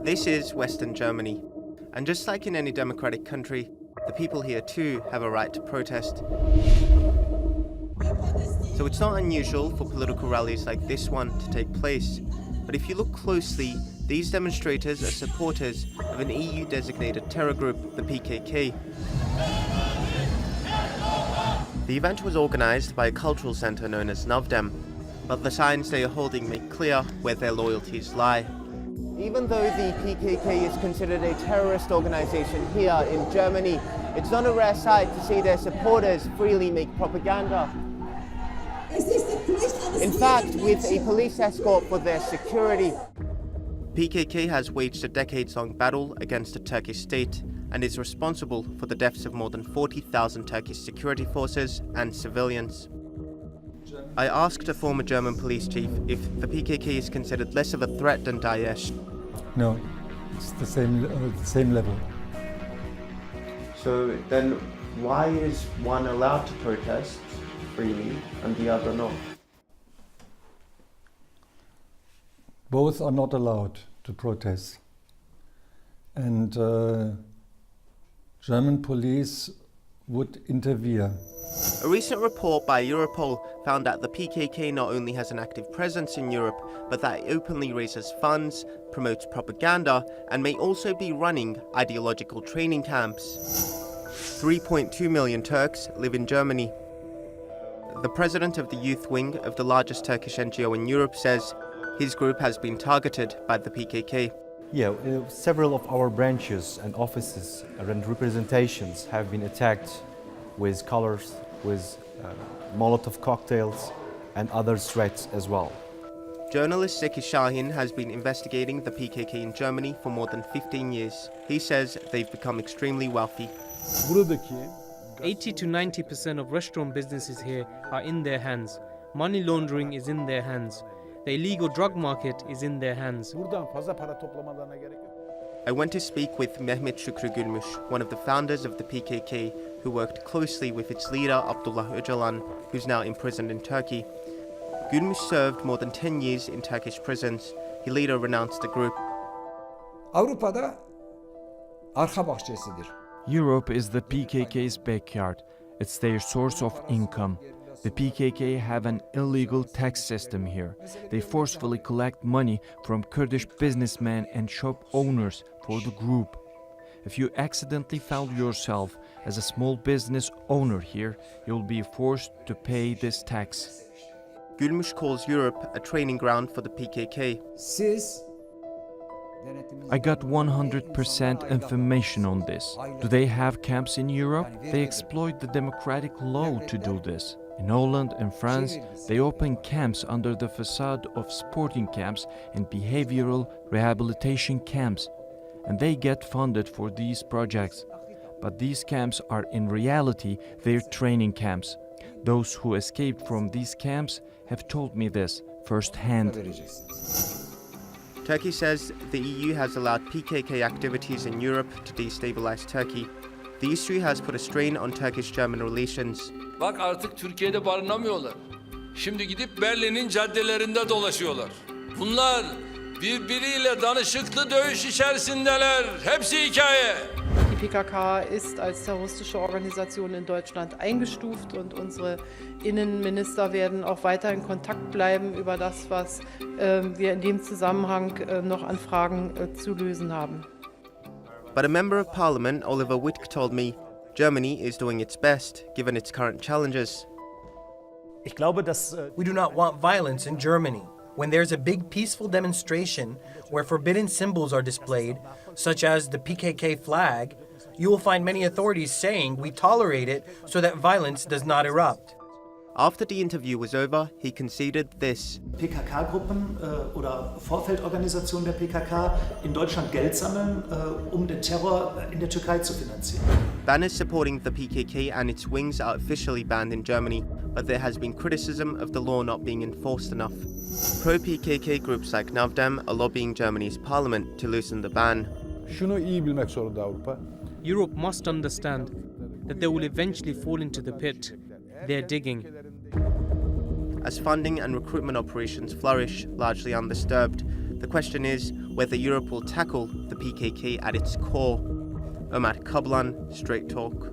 This is Western Germany, and just like in any democratic country, the people here too have a right to protest. So it's not unusual for political rallies like this one to take place, but if you look closely, these demonstrators are supporters of an EU-designated terror group, the PKK. The event was organized by a cultural center known as Navdem, but the signs they are holding make clear where their loyalties lie. Even though the PKK is considered a terrorist organization here in Germany, it's not a rare sight to see their supporters freely make propaganda. In fact, with a police escort for their security. PKK has waged a decades-long battle against the Turkish state and is responsible for the deaths of more than 40,000 Turkish security forces and civilians. I asked a former German police chief if the PKK is considered less of a threat than Daesh. No, it's the same level. So then why is one allowed to protest freely and the other not? Both are not allowed to protest. And German police would intervene. A recent report by Europol found that the PKK not only has an active presence in Europe, but that it openly raises funds, promotes propaganda, and may also be running ideological training camps. 3.2 million Turks live in Germany. The president of the youth wing of the largest Turkish NGO in Europe says his group has been targeted by the PKK. Yeah, several of our branches and offices and representations have been attacked with colors, with Molotov cocktails and other threats as well. Journalist Zeki Şahin has been investigating the PKK in Germany for more than 15 years. He says they've become extremely wealthy. 80 to 90% of restaurant businesses here are in their hands. Money laundering is in their hands. The illegal drug market is in their hands. I went to speak with Mehmet Şükrü Gülmüş, one of the founders of the PKK, who worked closely with its leader Abdullah Öcalan, who's now imprisoned in Turkey. Gülmüş served more than 10 years in Turkish prisons. He later renounced the group. Europe is the PKK's backyard. It's their source of income. The PKK have an illegal tax system here. They forcefully collect money from Kurdish businessmen and shop owners for the group. If you accidentally found yourself as a small business owner here, you'll be forced to pay this tax. Gülmüş calls Europe a training ground for the PKK. I got 100% information on this. Do they have camps in Europe? They exploit the democratic law to do this. In Holland and France, they open camps under the facade of sporting camps and behavioral rehabilitation camps, and they get funded for these projects. But these camps are in reality their training camps. Those who escaped from these camps have told me this firsthand. Turkey says the EU has allowed PKK activities in Europe to destabilize Turkey. The issue has put a strain on Turkish-German relations. Bak artık Türkiye'de barınamıyorlar. Şimdi gidip Berlin'in caddelerinde dolaşıyorlar. Bunlar birbiriyle danışıklı dövüş içerisindeler. Hepsi hikaye. Die PKK ist als terroristische Organisation in Deutschland eingestuft und unsere Innenminister werden auch weiter in Kontakt bleiben über das, was wir in dem Zusammenhang noch an Fragen zu lösen haben. But a member of parliament, Oliver Wittke, told me Germany is doing its best, given its current challenges. We do not want violence in Germany. When there's a big peaceful demonstration where forbidden symbols are displayed, such as the PKK flag, you will find many authorities saying we tolerate it so that violence does not erupt. After the interview was over, he conceded this. PKK-Gruppen oder Vorfeldorganisationen der PKK in Deutschland Geld sammeln, den Terror in der Türkei zu finanzieren. Banners supporting the PKK and its wings are officially banned in Germany, but there has been criticism of the law not being enforced enough. Pro-PKK groups like Navdem are lobbying Germany's parliament to loosen the ban. Europe must understand that they will eventually fall into the pit they're digging. As funding and recruitment operations flourish, largely undisturbed, The question is whether Europe will tackle the PKK at its core. Omer Kablan, Straight Talk.